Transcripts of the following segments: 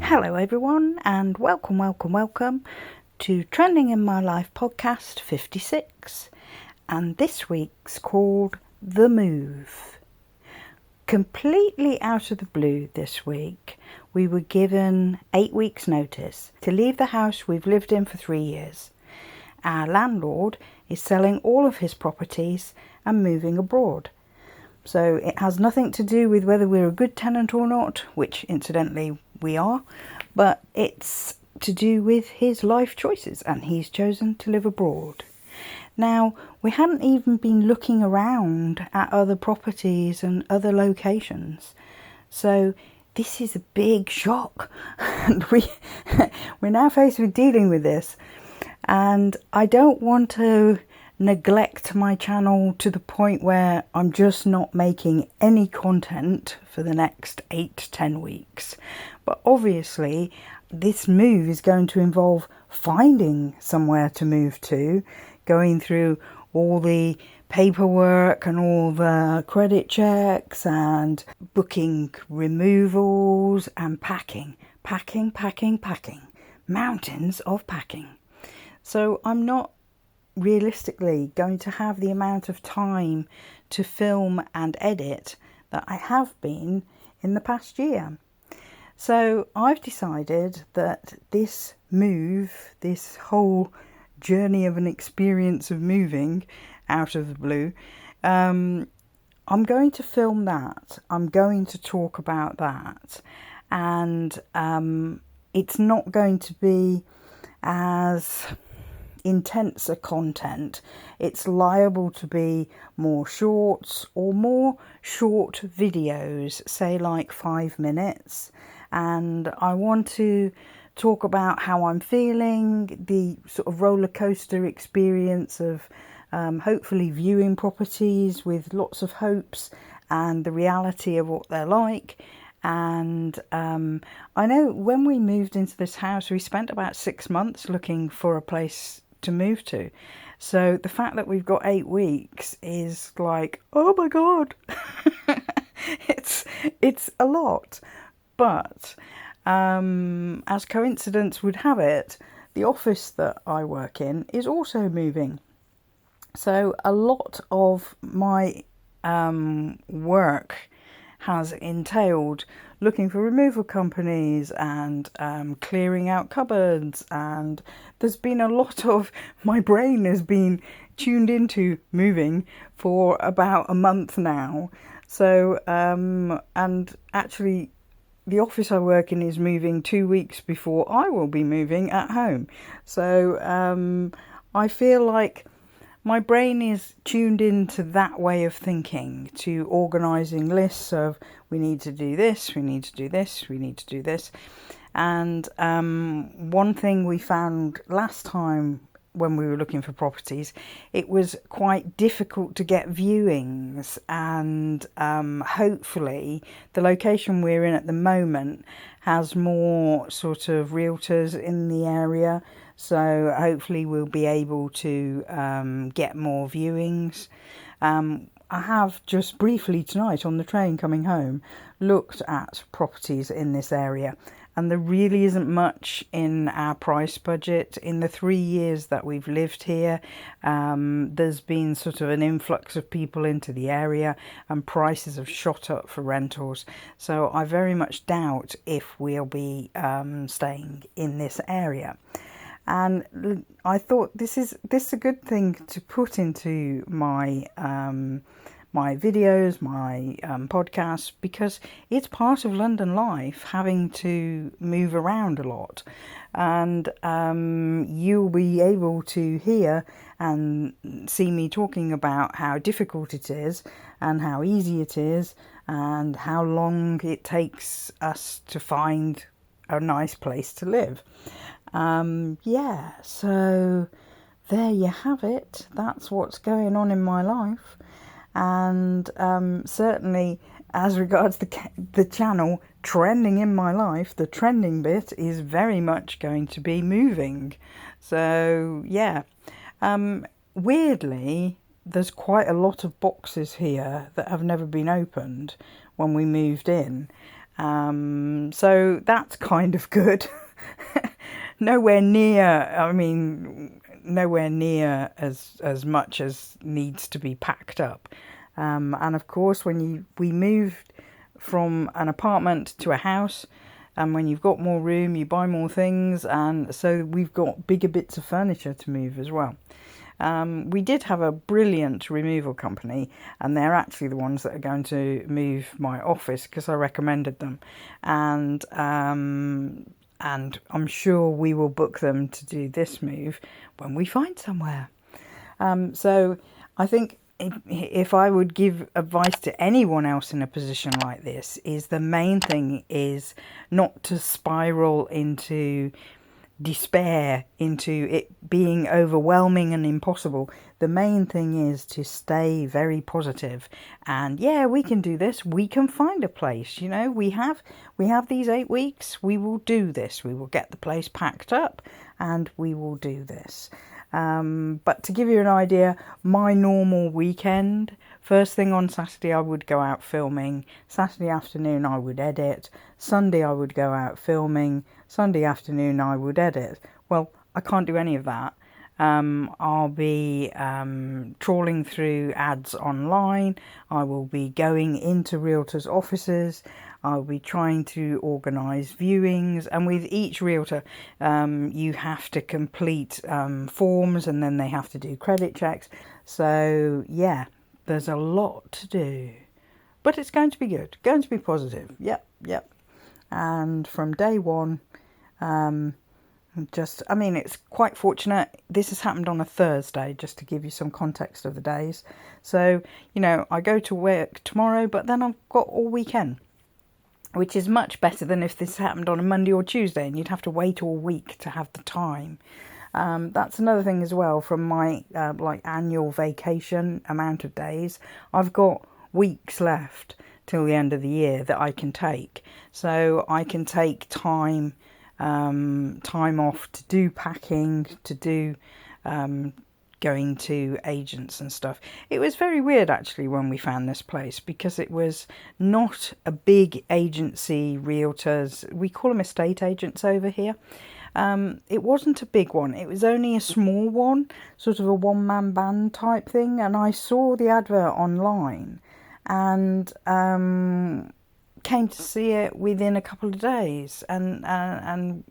Hello everyone, and welcome to Trending in My Life podcast 56. And this week's called The Move. Completely out of the blue this week, we were given 8 weeks notice to leave the house we've lived in for 3 years. Our landlord is selling all of his properties and moving abroad. So it has nothing to do with whether we're a good tenant or not, which incidentally we are, but it's to do with his life choices, and he's chosen to live abroad. Now, we hadn't even been looking around at other properties and other locations, so this is a big shock, and we're now faced with dealing with this, and I don't want to neglect my channel to the point where I'm just not making any content for the next 8 to 10 weeks. But obviously this move is going to involve finding somewhere to move to, going through all the paperwork and all the credit checks and booking removals and packing, mountains of packing. So I'm not realistically going to have the amount of time to film and edit that I have been in the past year. So I've decided that this move, this whole journey of an experience of moving out of the blue, I'm going to film that. I'm going to talk about that. And it's not going to be as intense a content. It's liable to be more shorts or more short videos, say like 5 minutes. And I want to talk about how I'm feeling, the sort of roller coaster experience of hopefully viewing properties with lots of hopes and the reality of what they're like. And I know when we moved into this house, we spent about 6 months looking for a place to move to. So the fact that we've got 8 weeks is like, oh my god. it's a lot. But as coincidence would have it, the office that I work in is also moving. So a lot of my work has entailed looking for removal companies and clearing out cupboards, and there's been a lot of, my brain has been tuned into moving for about a month now. So and actually the office I work in is moving 2 weeks before I will be moving at home. So I feel like my brain is tuned into that way of thinking, to organising lists of we need to do this, we need to do this, we need to do this. And one thing we found last time when we were looking for properties, it was quite difficult to get viewings, and hopefully the location we're in at the moment has more sort of realtors in the area. So hopefully we'll be able to get more viewings. I have just briefly tonight on the train coming home looked at properties in this area, and there really isn't much in our price budget. In the 3 years that we've lived here, there's been sort of an influx of people into the area and prices have shot up for rentals. So I very much doubt if we'll be staying in this area. And I thought this is a good thing to put into my my videos, my podcasts, because it's part of London life, having to move around a lot. And you'll be able to hear and see me talking about how difficult it is and how easy it is and how long it takes us to find a nice place to live. Yeah, so there you have it. That's what's going on in my life. And certainly as regards the channel Trending in My Life, the trending bit is very much going to be moving. So yeah, weirdly there's quite a lot of boxes here that have never been opened when we moved in. So that's kind of good. Nowhere near, I mean, nowhere near as much as needs to be packed up. And of course, when we moved from an apartment to a house, and when you've got more room, you buy more things, and so we've got bigger bits of furniture to move as well. We did have a brilliant removal company, and they're actually the ones that are going to move my office because I recommended them, and I'm sure we will book them to do this move when we find somewhere. So I think if I would give advice to anyone else in a position like this, is the main thing is not to spiral into despair, into it being overwhelming and impossible. The main thing is to stay very positive, and yeah, we can do this, we can find a place, you know, we have these 8 weeks, we will do this, we will get the place packed up and we will do this. But to give you an idea, my normal weekend, first thing on Saturday I would go out filming, Saturday afternoon I would edit, Sunday I would go out filming, Sunday afternoon I would edit. Well, I can't do any of that. I'll be trawling through ads online, I will be going into realtors' offices, I'll be trying to organise viewings, and with each realtor you have to complete forms, and then they have to do credit checks. So yeah, there's a lot to do, but it's going to be good, going to be positive. Yep. And from day one, I mean, it's quite fortunate. This has happened on a Thursday, just to give you some context of the days. So, you know, I go to work tomorrow, but then I've got all weekend, which is much better than if this happened on a Monday or Tuesday and you'd have to wait all week to have the time. That's another thing as well from my like annual vacation amount of days. I've got weeks left till the end of the year that I can take. So I can take time off to do packing, to do going to agents and stuff. It was very weird actually when we found this place, because it was not a big agency, realtors, we call them estate agents over here. It wasn't a big one, it was only a small one, sort of a one-man band type thing, and I saw the advert online and came to see it within a couple of days and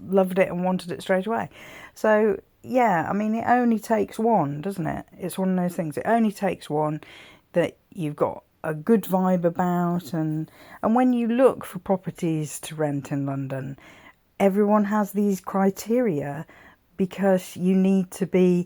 loved it and wanted it straight away. So yeah, I mean, it only takes one, doesn't it? It's one of those things, it only takes one that you've got a good vibe about, and when you look for properties to rent in London, everyone has these criteria because you need to be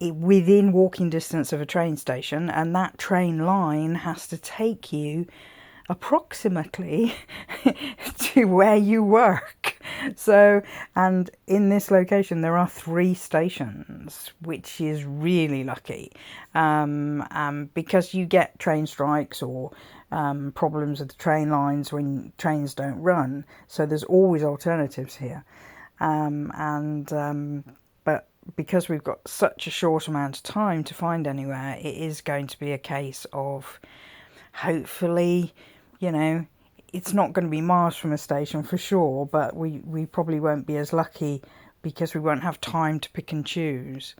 within walking distance of a train station, and that train line has to take you approximately to where you work. So, and in this location there are 3 stations, which is really lucky, because you get train strikes or problems with the train lines when trains don't run, so there's always alternatives here. But because we've got such a short amount of time to find anywhere, it is going to be a case of, hopefully, you know, it's not going to be miles from a station for sure, but we probably won't be as lucky because we won't have time to pick and choose.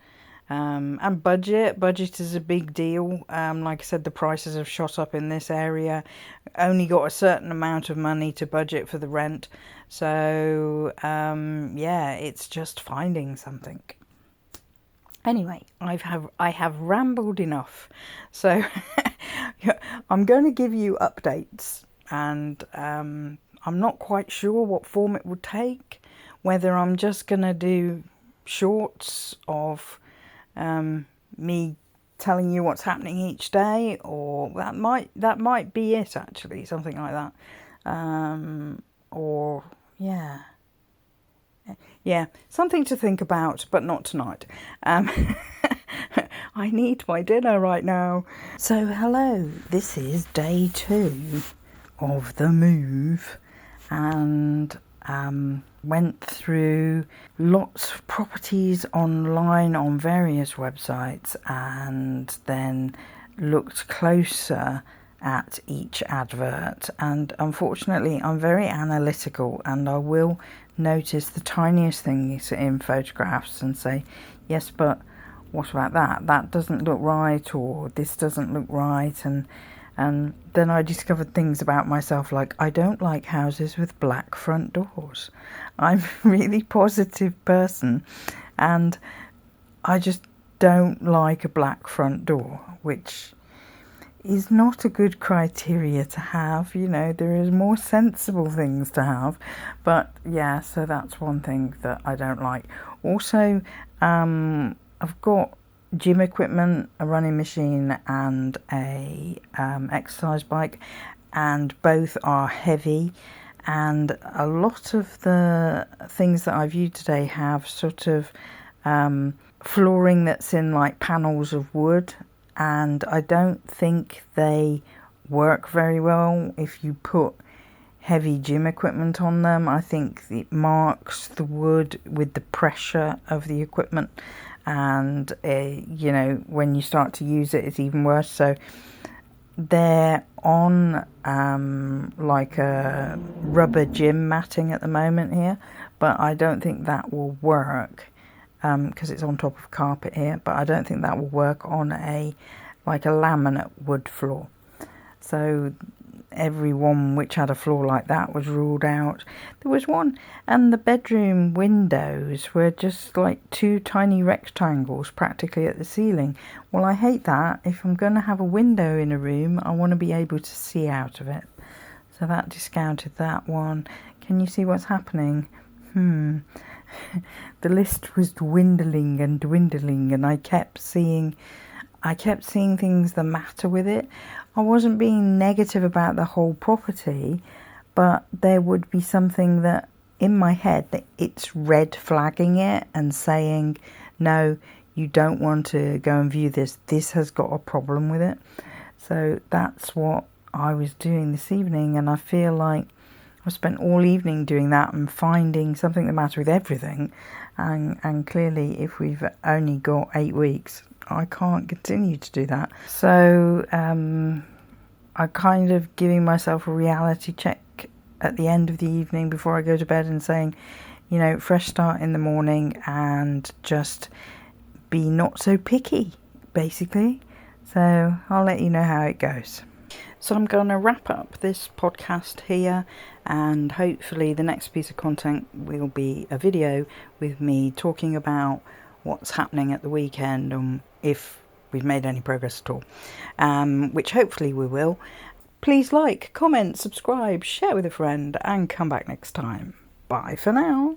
And budget is a big deal. Like I said, the prices have shot up in this area. Only got a certain amount of money to budget for the rent. So yeah, it's just finding something. Anyway, I have rambled enough, so I'm going to give you updates, and I'm not quite sure what form it would take, whether I'm just going to do shorts of me telling you what's happening each day, or that might be it actually, something like that, or yeah, something to think about, but not tonight. I need my dinner right now. So hello, this is day 2 of the move, and went through lots of properties online on various websites, and then looked closer at each advert, and unfortunately I'm very analytical, and I will notice the tiniest things in photographs and say, yes, but what about that? That doesn't look right, or this doesn't look right. And then I discovered things about myself, like I don't like houses with black front doors. I'm a really positive person, and I just don't like a black front door, which is not a good criteria to have. You know, there is more sensible things to have. But yeah, so that's one thing that I don't like. Also, I've got gym equipment, a running machine and a exercise bike, and both are heavy, and a lot of the things that I viewed today have sort of flooring that's in like panels of wood, and I don't think they work very well if you put heavy gym equipment on them. I think it marks the wood with the pressure of the equipment, and you know, when you start to use it, it's even worse. So they're on like a rubber gym matting at the moment here, but I don't think that will work because it's on top of carpet here, but I don't think that will work on a laminate wood floor. So every one which had a floor like that was ruled out. There was one, and the bedroom windows were just like two tiny rectangles practically at the ceiling. Well, I hate that. If I'm going to have a window in a room, I want to be able to see out of it. So that discounted that one. Can you see what's happening? The list was dwindling and dwindling, and I kept seeing things the matter with it. I wasn't being negative about the whole property, but there would be something that in my head that it's red flagging it and saying, no, you don't want to go and view this. This has got a problem with it. So that's what I was doing this evening, and I feel like I've spent all evening doing that and finding something the matter with everything. And clearly, if we've only got 8 weeks, I can't continue to do that. So I'm kind of giving myself a reality check at the end of the evening before I go to bed and saying, you know, fresh start in the morning and just be not so picky, basically. So I'll let you know how it goes. So I'm going to wrap up this podcast here, and hopefully the next piece of content will be a video with me talking about what's happening at the weekend and if we've made any progress at all, which hopefully we will. Please like, comment, subscribe, share with a friend, and come back next time. Bye for now.